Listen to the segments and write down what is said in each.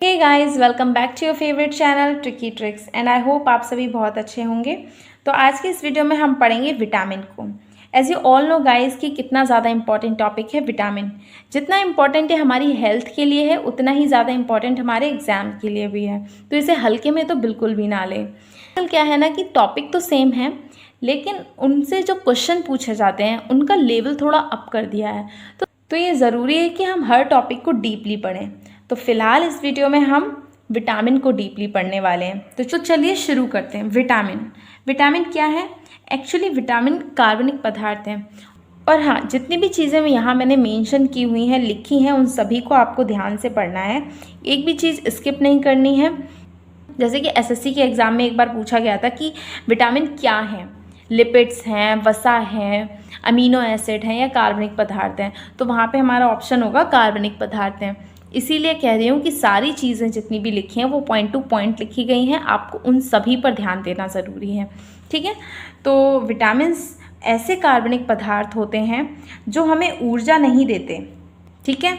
Hey guys, welcome back to your favourite channel tricky tricks and I hope आप सभी बहुत अच्छे होंगे। तो आज के इस वीडियो में हम पढ़ेंगे विटामिन को। As you all know guys कि कितना ज़्यादा इंपॉर्टेंट टॉपिक है विटामिन। जितना इंपॉर्टेंट है हमारी हेल्थ के लिए है उतना ही ज़्यादा इंपॉर्टेंट हमारे एग्जाम के लिए भी है, तो इसे हल्के में तो बिल्कुल भी ना लें। क्या है ना कि टॉपिक तो सेम है लेकिन उनसे जो क्वेश्चन पूछे जाते हैं उनका लेवल थोड़ा अप कर दिया है। तो ये ज़रूरी है कि हम हर टॉपिक को डीपली पढ़ें। तो फिलहाल इस वीडियो में हम विटामिन को डीपली पढ़ने वाले हैं। तो चलिए शुरू करते हैं। विटामिन क्या है? एक्चुअली विटामिन कार्बनिक पदार्थ हैं। और हाँ, जितनी भी चीज़ें यहाँ मैंने मेंशन की हुई हैं, लिखी हैं, उन सभी को आपको ध्यान से पढ़ना है। एक भी चीज़ स्किप नहीं करनी है। जैसे कि एसएससी के एग्ज़ाम में एक बार पूछा गया था कि विटामिन क्या है, लिपिड्स हैं, वसा हैं, अमीनो एसिड हैं या कार्बनिक पदार्थ हैं। तो वहाँ पे हमारा ऑप्शन होगा कार्बनिक पदार्थ हैं। इसीलिए कह रही हूँ कि सारी चीज़ें जितनी भी लिखी हैं वो पॉइंट टू पॉइंट लिखी गई हैं, आपको उन सभी पर ध्यान देना ज़रूरी है। ठीक है, तो विटामिन्स ऐसे कार्बनिक पदार्थ होते हैं जो हमें ऊर्जा नहीं देते। ठीक है,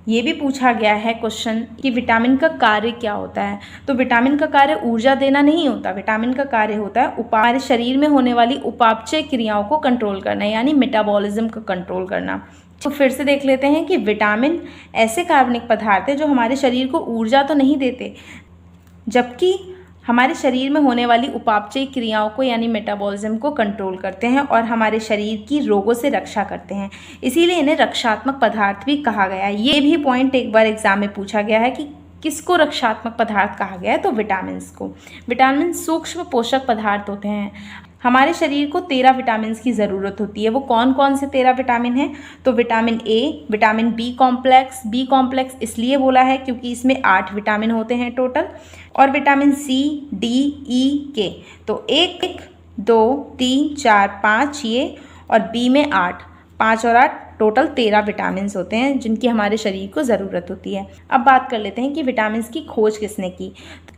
ये भी पूछा गया है क्वेश्चन कि विटामिन का कार्य क्या होता है। तो विटामिन का कार्य ऊर्जा देना नहीं होता। विटामिन का कार्य होता है हमारे शरीर में होने वाली उपापचय क्रियाओं को कंट्रोल करना, यानी मेटाबॉलिज्म को कंट्रोल करना। तो फिर से देख लेते हैं कि विटामिन ऐसे कार्बनिक पदार्थ हैं जो हमारे शरीर को ऊर्जा तो नहीं देते, जबकि हमारे शरीर में होने वाली उपापचय क्रियाओं को यानी मेटाबॉलिज्म को कंट्रोल करते हैं और हमारे शरीर की रोगों से रक्षा करते हैं। इसीलिए इन्हें रक्षात्मक पदार्थ भी कहा गया है। ये भी पॉइंट एक बार एग्जाम में पूछा गया है कि किसको रक्षात्मक पदार्थ कहा गया है, तो विटामिन को। विटामिन सूक्ष्म पोषक पदार्थ होते हैं। हमारे शरीर को 13 विटामिन की ज़रूरत होती है। वो कौन कौन से 13 विटामिन हैं? तो vitamin A, vitamin B complex इसलिए बोला है क्योंकि इसमें 8 विटामिन होते हैं टोटल, और विटामिन सी, डी, ई, के। तो 1, 2, 3, 4, 5 ये, और बी में 8, 5 और 8 टोटल 13 विटामिन होते हैं जिनकी हमारे शरीर को ज़रूरत होती है। अब बात कर लेते हैं कि विटामिन की खोज किसने की।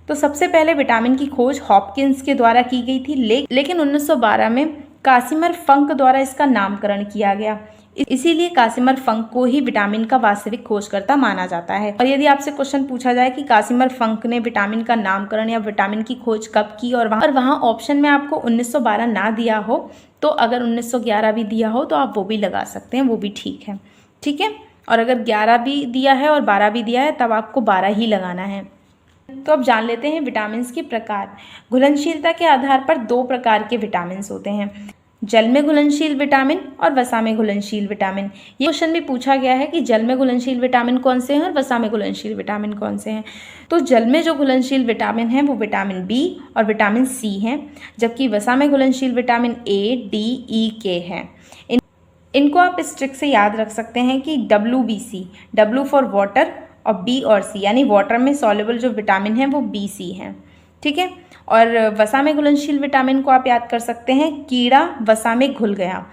तो सबसे पहले विटामिन की खोज हॉपकिंस के द्वारा की गई थी, लेकिन 1912 में कासिमर फंक द्वारा इसका नामकरण किया गया। इसीलिए कासिमर फंक को ही विटामिन का वास्तविक खोजकर्ता माना जाता है। और यदि आपसे क्वेश्चन पूछा जाए कि कासिमर फंक ने विटामिन का नामकरण या विटामिन की खोज कब की, और वहाँ ऑप्शन में आपको 1912 ना दिया हो, तो अगर 1911 भी दिया हो तो आप वो भी लगा सकते हैं, वो भी ठीक है। ठीक है, और अगर 11 भी दिया है और 12 भी दिया है तब आपको 12 ही लगाना है। तो अब जान लेते हैं विटामिन के प्रकार। घुलनशीलता के आधार पर 2 प्रकार के विटामिन होते हैं, जल में घुलनशील विटामिन और वसा में घुलनशील विटामिन। ये क्वेश्चन भी पूछा गया है कि जल में घुलनशील विटामिन कौन से हैं और वसा में घुलनशील विटामिन कौन से हैं। तो जल में जो घुलनशील विटामिन हैं वो विटामिन बी और विटामिन सी हैं, जबकि वसा में घुलनशील विटामिन ए, डी, ई, के हैं। इनको आप इस ट्रिक से याद रख सकते हैं कि WBC, W फॉर वाटर, और बी और सी यानी वाटर में सॉल्युबल जो विटामिन है वो BC हैं। ठीक है, और वसा में घुलनशील विटामिन को आप याद कर सकते हैं कीड़ा वसा में घुल गया,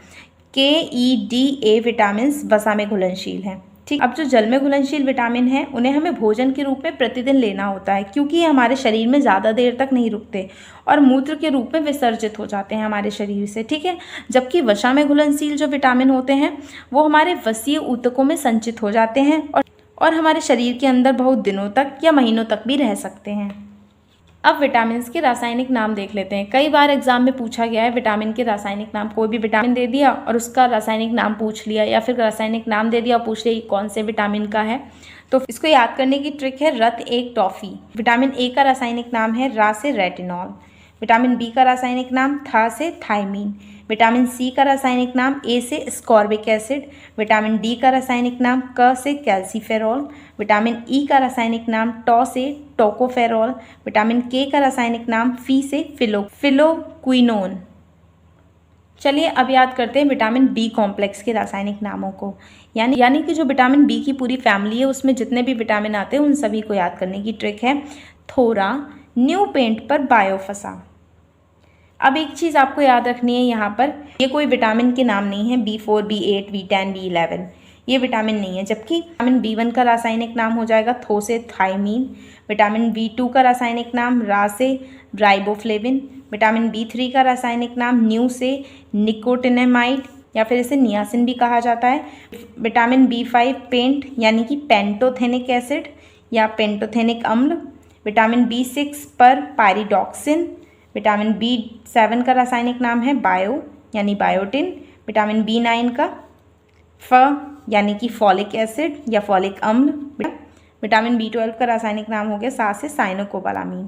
KEDA विटामिन वसा में घुलनशील हैं। ठीक, अब जो जल में घुलनशील विटामिन हैं उन्हें हमें भोजन के रूप में प्रतिदिन लेना होता है, क्योंकि ये हमारे शरीर में ज़्यादा देर तक नहीं रुकते और मूत्र के रूप में विसर्जित हो जाते हैं हमारे शरीर से। ठीक है, जबकि वसा में घुलनशील जो विटामिन होते हैं वो हमारे वसीय ऊतकों में संचित हो जाते हैं और हमारे शरीर के अंदर बहुत दिनों तक या महीनों तक भी रह सकते हैं। अब विटामिन के रासायनिक नाम देख लेते हैं। कई बार एग्जाम में पूछा गया है विटामिन के रासायनिक नाम। कोई भी विटामिन दे दिया और उसका रासायनिक नाम पूछ लिया, या फिर रासायनिक नाम दे दिया और पूछ लिया कौन से विटामिन का है। तो इसको याद करने की ट्रिक है रत एक टॉफ़ी। विटामिन ए का रासायनिक नाम है रा से रेटिनॉल, विटामिन बी का रासायनिक नाम था से थायमीन, विटामिन सी का रासायनिक नाम ए से स्कॉर्बिक एसिड, विटामिन डी का रासायनिक नाम क से कैल्सीफेरॉल, विटामिन ई का रासायनिक नाम टॉ से टोकोफेरॉल, विटामिन के का रासायनिक नाम फी से फिलोक्विनोन। चलिए अब याद करते हैं विटामिन बी कॉम्प्लेक्स के रासायनिक नामों को। यानी कि जो विटामिन बी की पूरी फैमिली है उसमें जितने भी विटामिन आते हैं उन सभी को याद करने की ट्रिक है थोड़ा न्यू पेंट पर बायोफसा। अब एक चीज़ आपको याद रखनी है यहाँ पर, ये कोई विटामिन के नाम नहीं है B4, B8, B10, B11, ये विटामिन नहीं है। जबकि विटामिन B1 का रासायनिक नाम हो जाएगा थो से थायमीन, विटामिन B2 का रासायनिक नाम रा से राइबोफ्लेविन, विटामिन B3 का रासायनिक नाम न्यू से निकोटिनेमाइड या फिर इसे नियासिन भी कहा जाता है, विटामिन B5 पेंट यानी कि पेंटोथेनिक एसिड, या पेंटोथेनिक अम्ल, विटामिन B6 पर पायरिडॉक्सिन, विटामिन B7 का रासायनिक नाम है बायो यानी बायोटिन, विटामिन B9 का यानी कि फॉलिक एसिड या फॉलिक अम्ल, विटामिन B12 का रासायनिक नाम हो गया से साइनोकोबालामीन।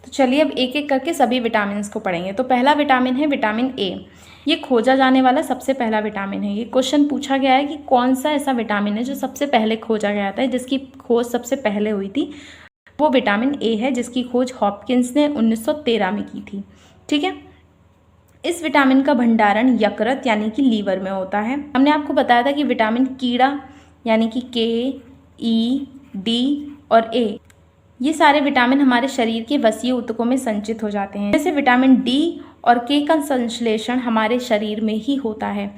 तो चलिए अब एक एक करके सभी विटामिन को पढ़ेंगे। तो पहला विटामिन है विटामिन ए। ये खोजा जाने वाला सबसे पहला विटामिन है। ये क्वेश्चन पूछा गया है कि कौन सा ऐसा विटामिन है जो सबसे पहले खोजा गया था, जिसकी खोज सबसे पहले हुई थी। वो विटामिन ए है जिसकी खोज हॉपकिंस ने 1913 में की थी। ठीक है। इस विटामिन का भंडारण यकृत यानी कि लीवर में होता है। हमने आपको बताया था कि विटामिन कीड़ा यानी कि K, E, D और A, ये सारे विटामिन हमारे शरीर के वसीय ऊतकों में संचित हो जाते हैं। जैसे विटामिन D और K का संश्लेषण हमारे शरीर में ही होता है,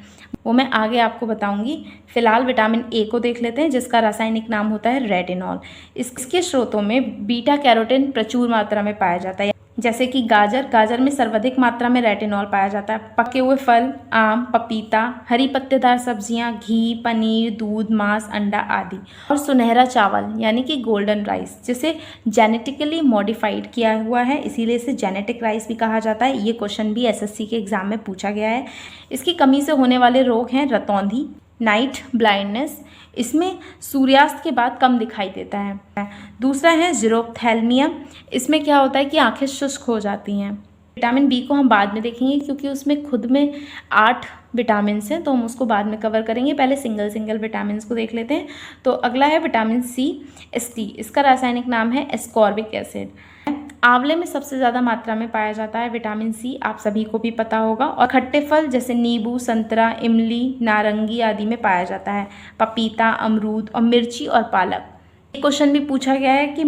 वो मैं आगे आपको बताऊंगी। फिलहाल विटामिन ए को देख लेते हैं जिसका रासायनिक नाम होता है रेटिनॉल। इसके स्रोतों में बीटा कैरोटीन प्रचुर मात्रा में पाया जाता है, जैसे कि गाजर में सर्वाधिक मात्रा में रेटिनॉल पाया जाता है। पके हुए फल, आम, पपीता, हरी पत्तेदार सब्जियां, घी, पनीर, दूध, मांस, अंडा आदि। और सुनहरा चावल यानी कि गोल्डन राइस, जिसे जेनेटिकली मॉडिफाइड किया हुआ है, इसीलिए इसे जेनेटिक राइस भी कहा जाता है। ये क्वेश्चन भी SSC के एग्जाम में पूछा गया है। इसकी कमी से होने वाले रोग हैं रतौंधी, नाइट ब्लाइंडनेस, इसमें सूर्यास्त के बाद कम दिखाई देता है। दूसरा है जीरोप्थेल्मिया, इसमें क्या होता है कि आंखें शुष्क हो जाती हैं। विटामिन बी को हम बाद में देखेंगे क्योंकि उसमें खुद में 8 विटामिन हैं, तो हम उसको बाद में कवर करेंगे। पहले सिंगल विटामिन को देख लेते हैं। तो अगला है विटामिन C, इसका रासायनिक नाम है एस्कॉर्बिक एसिड। आंवले में सबसे ज़्यादा मात्रा में पाया जाता है विटामिन C, आप सभी को भी पता होगा। और खट्टे फल जैसे नींबू, संतरा, इमली, नारंगी आदि में पाया जाता है। पपीता, अमरूद और मिर्ची और पालक। एक क्वेश्चन भी पूछा गया है कि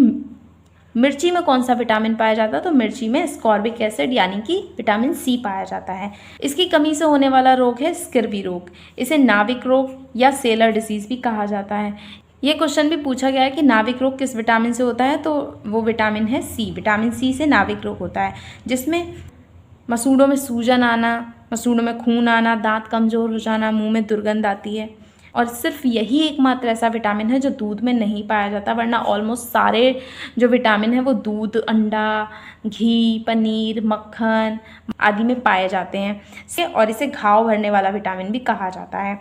मिर्ची में कौन सा विटामिन पाया जाता है, तो मिर्ची में एस्कॉर्बिक एसिड यानी कि विटामिन C पाया जाता है। इसकी कमी से होने वाला रोग है स्किर्वी रोग, इसे नाविक रोग या सेलर डिसीज़ भी कहा जाता है। ये क्वेश्चन भी पूछा गया है कि नाविक रोग किस विटामिन से होता है, तो वो विटामिन है C। विटामिन C से नाविक रोग होता है, जिसमें मसूड़ों में सूजन आना, मसूड़ों में खून आना, दांत कमज़ोर हो जाना, मुंह में दुर्गंध आती है। और सिर्फ यही एकमात्र ऐसा विटामिन है जो दूध में नहीं पाया जाता, वरना ऑलमोस्ट सारे जो विटामिन है वो दूध, अंडा, घी, पनीर, मक्खन आदि में पाए जाते हैं। और इसे घाव भरने वाला विटामिन भी कहा जाता है।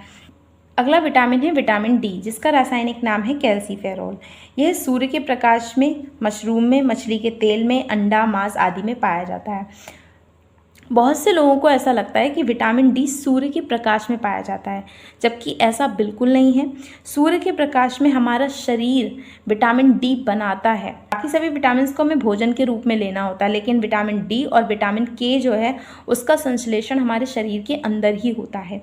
अगला विटामिन है विटामिन डी, जिसका रासायनिक नाम है कैल्सीफेरोल। यह सूर्य के प्रकाश में, मशरूम में, मछली के तेल में, अंडा, मांस आदि में पाया जाता है। बहुत से लोगों को ऐसा लगता है कि विटामिन डी सूर्य के प्रकाश में पाया जाता है, जबकि ऐसा बिल्कुल नहीं है। सूर्य के प्रकाश में हमारा शरीर विटामिन डी बनाता है। बाकी सभी विटामिन को हमें भोजन के रूप में लेना होता है, लेकिन विटामिन डी और विटामिन के जो है उसका संश्लेषण हमारे शरीर के अंदर ही होता है।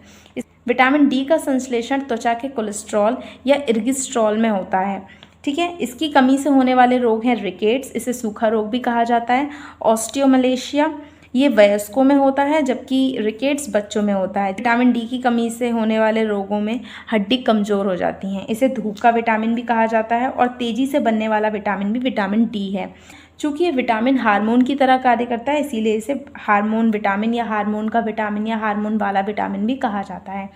विटामिन डी का संश्लेषण त्वचा के कोलेस्ट्रॉल या इर्गिस्ट्रॉल में होता है। ठीक है। इसकी कमी से होने वाले रोग हैं रिकेट्स, इसे सूखा रोग भी कहा जाता है। ऑस्टियोमलेशिया, ये वयस्कों में होता है, जबकि रिकेट्स बच्चों में होता है। विटामिन डी की कमी से होने वाले रोगों में हड्डी कमज़ोर हो जाती हैं, इसे धूप का विटामिन भी कहा जाता है। और तेज़ी से बनने वाला विटामिन भी विटामिन डी है। चूँकि ये विटामिन हार्मोन की तरह कार्य करता है, इसीलिए इसे हार्मोन विटामिन या हार्मोन का विटामिन या हार्मोन वाला विटामिन भी कहा जाता है।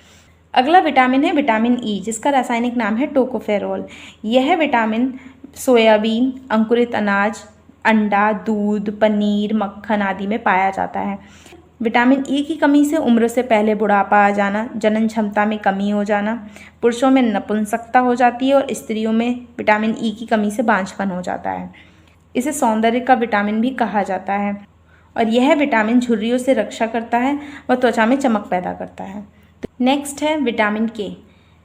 अगला विटामिन है विटामिन ई, जिसका रासायनिक नाम है टोकोफेरोल। यह विटामिन सोयाबीन, अंकुरित अनाज, अंडा, दूध, पनीर, मक्खन आदि में पाया जाता है। विटामिन ई की कमी से उम्र से पहले बुढ़ापा आ जाना, जनन क्षमता में कमी हो जाना, पुरुषों में नपुंसकता हो जाती है और स्त्रियों में विटामिन ई की कमी से बांझपन हो जाता है। इसे सौंदर्य का विटामिन भी कहा जाता है। और यह विटामिन झुर्रियों से रक्षा करता है व त्वचा में चमक पैदा करता है। नेक्स्ट है विटामिन के,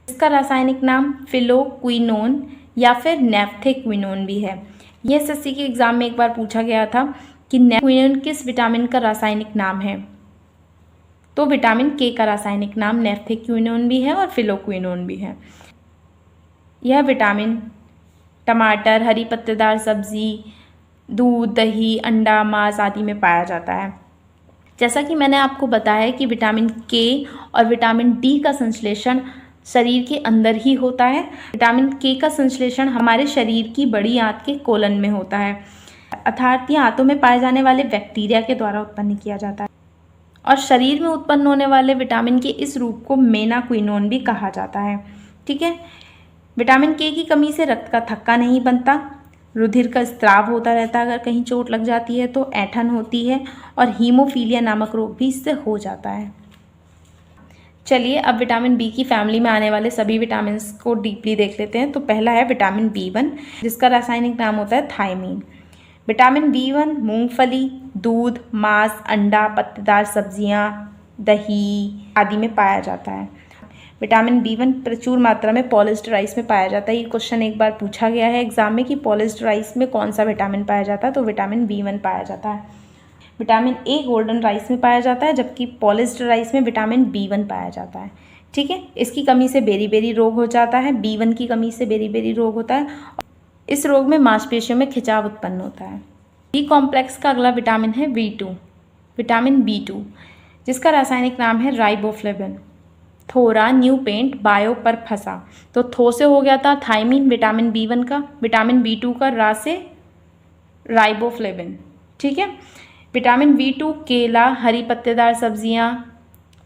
इसका रासायनिक नाम फिलोक्विनोन या फिर नेफ्थेक्विनोन भी है। यह SSC के एग्जाम में एक बार पूछा गया था कि नेफ्थेक्विनोन किस विटामिन का रासायनिक नाम है, तो विटामिन के का रासायनिक नाम नेफ्थेक्विनोन भी है और फिलोक्विनोन भी है। यह विटामिन टमाटर, हरी पत्तेदार सब्जी, दूध, दही, अंडा, मांस आदि में पाया जाता है। जैसा कि मैंने आपको बताया कि विटामिन के और विटामिन डी का संश्लेषण शरीर के अंदर ही होता है। विटामिन के का संश्लेषण हमारे शरीर की बड़ी आंत के कोलन में होता है, अर्थात ये आंतों में पाए जाने वाले बैक्टीरिया के द्वारा उत्पन्न किया जाता है। और शरीर में उत्पन्न होने वाले विटामिन के इस रूप को मेनाक्विनोन भी कहा जाता है। ठीक है। विटामिन के की कमी से रक्त का थक्का नहीं बनता, रुधिर का स्त्राव होता रहता है, अगर कहीं चोट लग जाती है तो ऐंठन होती है, और हीमोफीलिया नामक रोग भी इससे हो जाता है। चलिए अब विटामिन बी की फैमिली में आने वाले सभी विटामिन को डीपली देख लेते हैं। तो पहला है विटामिन B1, जिसका रासायनिक नाम होता है थायमीन। विटामिन B1 मूंगफली, दूध, मांस, अंडा, पत्तेदार सब्जियां, दही आदि में पाया जाता है। विटामिन B1 प्रचुर मात्रा में पॉलिश्ड राइस में पाया जाता है। ये क्वेश्चन एक बार पूछा गया है एग्जाम में कि पॉलिश्ड राइस में कौन सा विटामिन पाया जाता है, तो विटामिन B1 पाया जाता है। विटामिन ए गोल्डन राइस में पाया जाता है, जबकि पॉलिश्ड राइस में विटामिन B1 पाया जाता है। ठीक है, इसकी कमी से बेरी रोग हो जाता है। B1 की कमी से बेरी रोग होता है। इस रोग में मांसपेशियों में खिंचाव उत्पन्न होता है। बी कॉम्प्लेक्स का अगला विटामिन है B2, विटामिन B2, जिसका रासायनिक नाम है राइबोफ्लेविन। थोड़ा न्यू पेंट बायो पर फंसा, तो थो से हो गया था थायमीन विटामिन B1 का, विटामिन B2 का रा से राइबोफ्लेविन। ठीक है, विटामिन B2 केला, हरी पत्तेदार सब्जियां,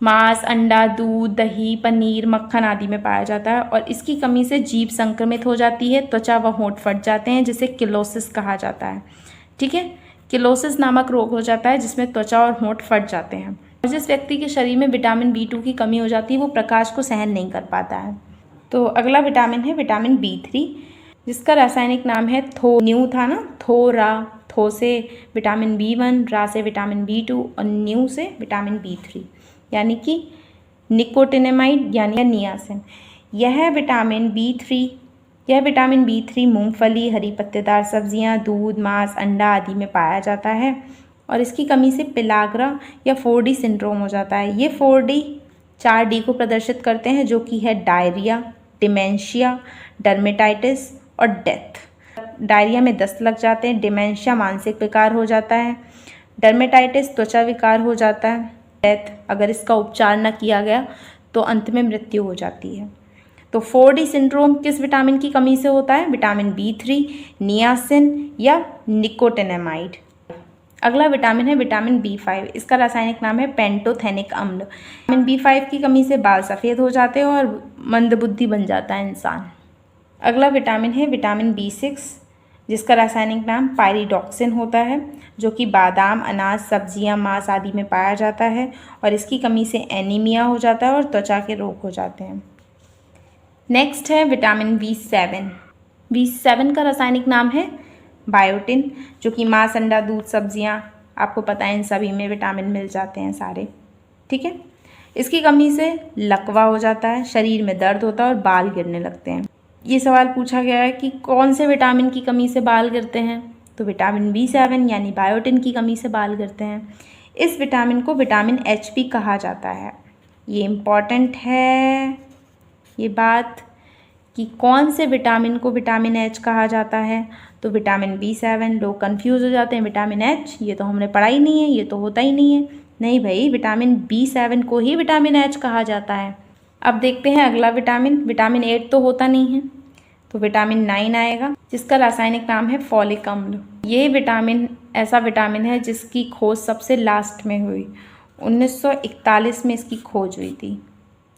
मांस, अंडा, दूध, दही, पनीर, मक्खन आदि में पाया जाता है, और इसकी कमी से जीभ संक्रमित हो जाती है, त्वचा व होंठ फट जाते हैं, जिसे किलोसिस कहा जाता है। ठीक है, किलोसिस नामक रोग हो जाता है जिसमें त्वचा और होंठ फट जाते हैं। और जिस व्यक्ति के शरीर में विटामिन B2 की कमी हो जाती है वो प्रकाश को सहन नहीं कर पाता है। तो अगला विटामिन है विटामिन B3, जिसका रासायनिक नाम है न्यू था ना, थो से विटामिन B1, रा से विटामिन B2 और न्यू से विटामिन B3, यानी कि निकोटिनेमाइड यानी नियासिन। यह विटामिन B3 मूंगफली, हरी पत्तेदार सब्जियां, दूध, मांस, अंडा आदि में पाया जाता है, और इसकी कमी से पिलाग्रा या 4D सिंड्रोम हो जाता है। ये 4D को प्रदर्शित करते हैं, जो कि है डायरिया, डिमेंशिया, डर्मेटाइटिस और डेथ। डायरिया में दस्त लग जाते हैं, डिमेंशिया मानसिक विकार हो जाता है, डर्मेटाइटिस त्वचा विकार हो जाता है, डेथ अगर इसका उपचार न किया गया तो अंत में मृत्यु हो जाती है। तो 4D सिंड्रोम किस विटामिन की कमी से होता है? विटामिन B3, नियासिन या निकोटिनेमाइड। अगला विटामिन है विटामिन B5, इसका रासायनिक नाम है पेंटोथेनिक अम्ल। विटामिन B5 की कमी से बाल सफ़ेद हो जाते हैं और मंदबुद्धि बन जाता है इंसान। अगला विटामिन है विटामिन B6, जिसका रासायनिक नाम पायरिडॉक्सिन होता है, जो कि बादाम, अनाज, सब्जियां, मांस आदि में पाया जाता है, और इसकी कमी से एनीमिया हो जाता है और त्वचा के रोग हो जाते हैं। नेक्स्ट है विटामिन B7। B7 का रासायनिक नाम है बायोटिन, जो कि मांस, अंडा, दूध, सब्जियां, आपको पता है इन सभी में विटामिन मिल जाते हैं सारे। ठीक है, इसकी कमी से लकवा हो जाता है, शरीर में दर्द होता है और बाल गिरने लगते हैं। ये सवाल पूछा गया है कि कौन से विटामिन की कमी से बाल गिरते हैं, तो विटामिन B7 यानी बायोटिन की कमी से बाल गिरते हैं। इस विटामिन को विटामिन H भी कहा जाता है। ये इम्पॉर्टेंट है ये बात कि कौन से विटामिन को विटामिन H कहा जाता है, तो विटामिन B7। लोग कंफ्यूज हो जाते हैं, विटामिन H ये तो हमने पढ़ा ही नहीं है, ये तो होता ही नहीं है। नहीं भाई, विटामिन B7 को ही विटामिन H कहा जाता है। अब देखते हैं अगला विटामिन। विटामिन 8 तो होता नहीं है, तो विटामिन 9 आएगा, जिसका रासायनिक नाम है फॉलिक अम्ल। ये विटामिन ऐसा विटामिन है जिसकी खोज सबसे लास्ट में हुई, 1941 में इसकी खोज हुई थी।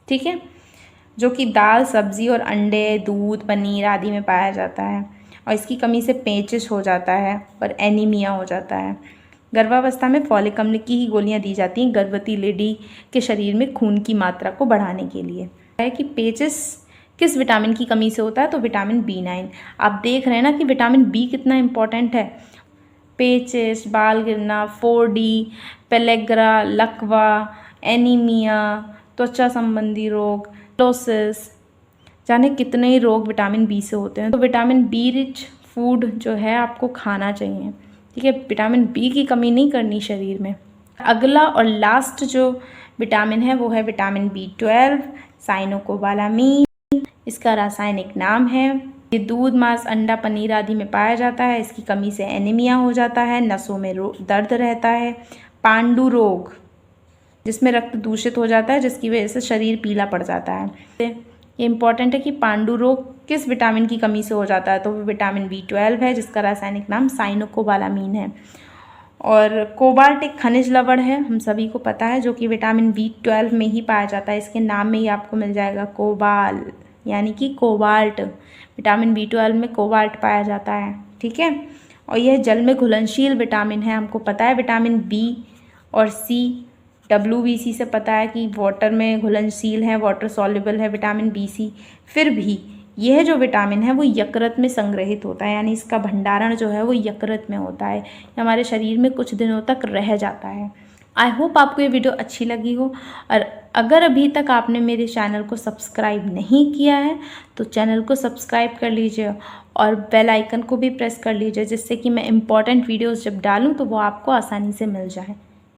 ठीक है, जो कि दाल, सब्जी और अंडे, दूध, पनीर आदि में पाया जाता है, और इसकी कमी से पेचिश हो जाता है और एनीमिया हो जाता है। गर्भावस्था में फॉलिक अम्ल की ही गोलियां दी जाती हैं गर्भवती लेडी के शरीर में खून की मात्रा को बढ़ाने के लिए। है कि पेचिश किस विटामिन की कमी से होता है, तो विटामिन B9। आप देख रहे हैं ना कि विटामिन B कितना इम्पोर्टेंट है। पेचिश, बाल गिरना, 4D, पेलेग्रा, लकवा, एनीमिया, त्वचा संबंधी रोग, किलोसिस, जाने कितने ही रोग विटामिन B से होते हैं। तो विटामिन B रिच फूड जो है आपको खाना चाहिए। ठीक है, विटामिन B की कमी नहीं करनी शरीर में। अगला और लास्ट जो विटामिन है वो है विटामिन B12, साइनोकोबालामीन। इसका रासायनिक नाम है, ये दूध, मांस, अंडा, पनीर आदि में पाया जाता है। इसकी कमी से एनीमिया हो जाता है, नसों में दर्द रहता है, पांडु रोग जिसमें रक्त दूषित हो जाता है, जिसकी वजह से शरीर पीला पड़ जाता है। ये इंपॉर्टेंट है कि पांडु रोग किस विटामिन की कमी से हो जाता है, तो वो विटामिन B12 है, जिसका रासायनिक नाम साइनोकोबालामीन है। और कोबाल्ट एक खनिज लवण है, हम सभी को पता है, जो कि विटामिन B12 में ही पाया जाता है। इसके नाम में ही आपको मिल जाएगा कोबाल यानी कि कोबाल्ट। विटामिन B12 में कोबाल्ट पाया जाता है, ठीक है। और यह जल में घुलनशील विटामिन है। हमको पता है विटामिन B और C, WBC से पता है कि वाटर में घुलनशील है, वाटर सॉल्युबल है विटामिन BC। फिर भी यह जो विटामिन है वो यकृत में संग्रहित होता है, यानी इसका भंडारण जो है वो यकृत में होता है, हमारे शरीर में कुछ दिनों तक रह जाता है। आई होप आपको ये वीडियो अच्छी लगी हो, और अगर अभी तक आपने मेरे चैनल को सब्सक्राइब नहीं किया है तो चैनल को सब्सक्राइब कर लीजिए और बेल आइकन को भी प्रेस कर लीजिए, जिससे कि मैं इम्पॉर्टेंट वीडियोस जब डालूँ तो वो आपको आसानी से मिल जाए।